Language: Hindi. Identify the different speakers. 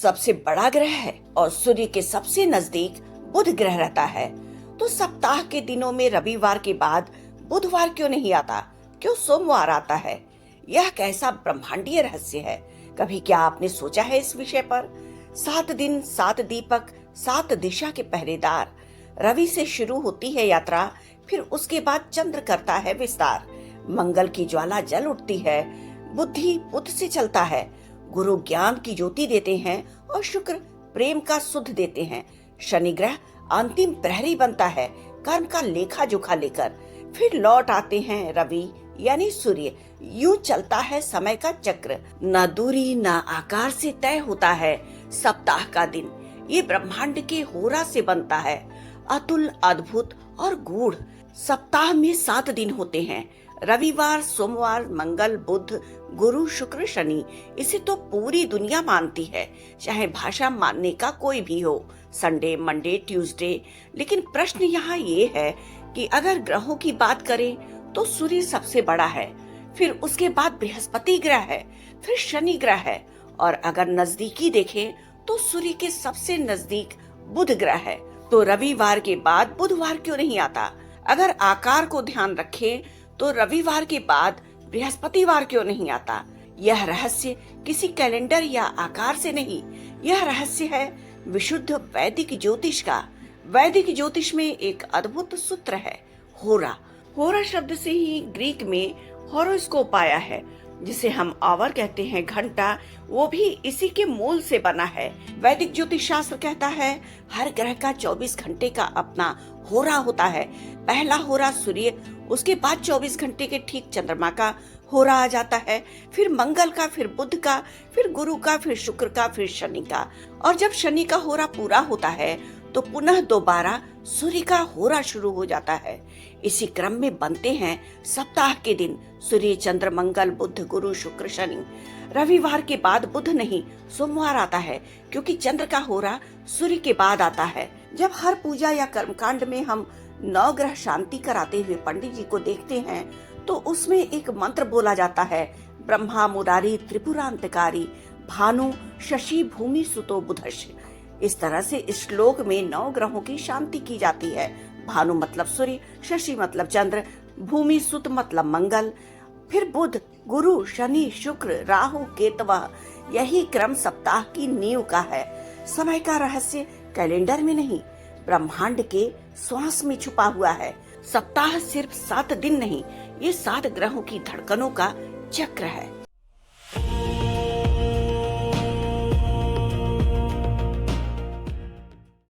Speaker 1: सबसे बड़ा ग्रह है और सूर्य के सबसे नजदीक बुध ग्रह रहता है, तो सप्ताह के दिनों में रविवार के बाद बुधवार क्यों नहीं आता, क्यों सोमवार आता है? यह कैसा ब्रह्मांडीय रहस्य है? कभी क्या आपने सोचा है इस विषय पर? 7 दिन, 7 दीपक, 7 दिशा के पहरेदार। रवि से शुरू होती है यात्रा, फिर उसके बाद चंद्र करता है विस्तार। मंगल की ज्वाला जल उठती है, बुद्धि बुध से चलता है। गुरु ज्ञान की ज्योति देते हैं और शुक्र प्रेम का सुध देते हैं। शनि ग्रह अंतिम प्रहरी बनता है कर्म का लेखा जोखा लेकर। फिर लौट आते हैं रवि यानी सूर्य। यूं चलता है समय का चक्र। न दूरी न आकार से तय होता है सप्ताह का दिन। ये ब्रह्मांड के होरा से बनता है, अतुल, अद्भुत और गूढ़। सप्ताह में 7 दिन होते हैं, रविवार, सोमवार, मंगल, बुध, गुरु, शुक्र, शनि। इसे तो पूरी दुनिया मानती है, चाहे भाषा मानने का कोई भी हो, संडे, मंडे, ट्यूसडे। लेकिन प्रश्न यहाँ ये है कि अगर ग्रहों की बात करें तो सूर्य सबसे बड़ा है, फिर उसके बाद बृहस्पति ग्रह है, फिर शनि ग्रह है, और अगर नजदीकी देखें तो सूर्य के सबसे नजदीक बुध ग्रह है। तो रविवार के बाद बुधवार क्यों नहीं आता? अगर आकार को ध्यान रखें तो रविवार के बाद बृहस्पतिवार क्यों नहीं आता? यह रहस्य किसी कैलेंडर या आकार से नहीं, यह रहस्य है विशुद्ध वैदिक ज्योतिष का। वैदिक ज्योतिष में एक अद्भुत सूत्र है, होरा। होरा शब्द से ही ग्रीक में हॉरोस्कोप आया है, जिसे हम आवर कहते हैं, घंटा, वो भी इसी के मूल से बना है। वैदिक ज्योतिष शास्त्र कहता है हर ग्रह का 24 घंटे का अपना होरा होता है। पहला होरा सूर्य, उसके बाद 24 घंटे के ठीक चंद्रमा का होरा आ जाता है, फिर मंगल का, फिर बुध का, फिर गुरु का, फिर शुक्र का, फिर शनि का। और जब शनि का होरा पूरा होता है तो पुनः दोबारा सूर्य का होरा शुरू हो जाता है। इसी क्रम में बनते हैं सप्ताह के दिन, सूर्य, चंद्र, मंगल, बुध, गुरु, शुक्र, शनि। रविवार के बाद बुध नहीं, सोमवार आता है, क्योंकि चंद्र का होरा सूर्य के बाद आता है। जब हर पूजा या कर्मकांड में हम 9 ग्रह शांति कराते हुए पंडित जी को देखते हैं तो उसमें एक मंत्र बोला जाता है, ब्रह्मा मुरारी त्रिपुरांतकारी भानु शशि भूमि सुतो बुधश। इस तरह से इस श्लोक में 9 ग्रहों की शांति की जाती है। भानु मतलब सूर्य, शशि मतलब चंद्र, भूमि सुत मतलब मंगल, फिर बुध, गुरु, शनि, शुक्र, राहु, केतवा। यही क्रम सप्ताह की नींव का है। समय का रहस्य कैलेंडर में नहीं, ब्रह्मांड के श्वास में छुपा हुआ है। सप्ताह सिर्फ 7 दिन नहीं, ये 7 ग्रहों की धड़कनों का चक्र है।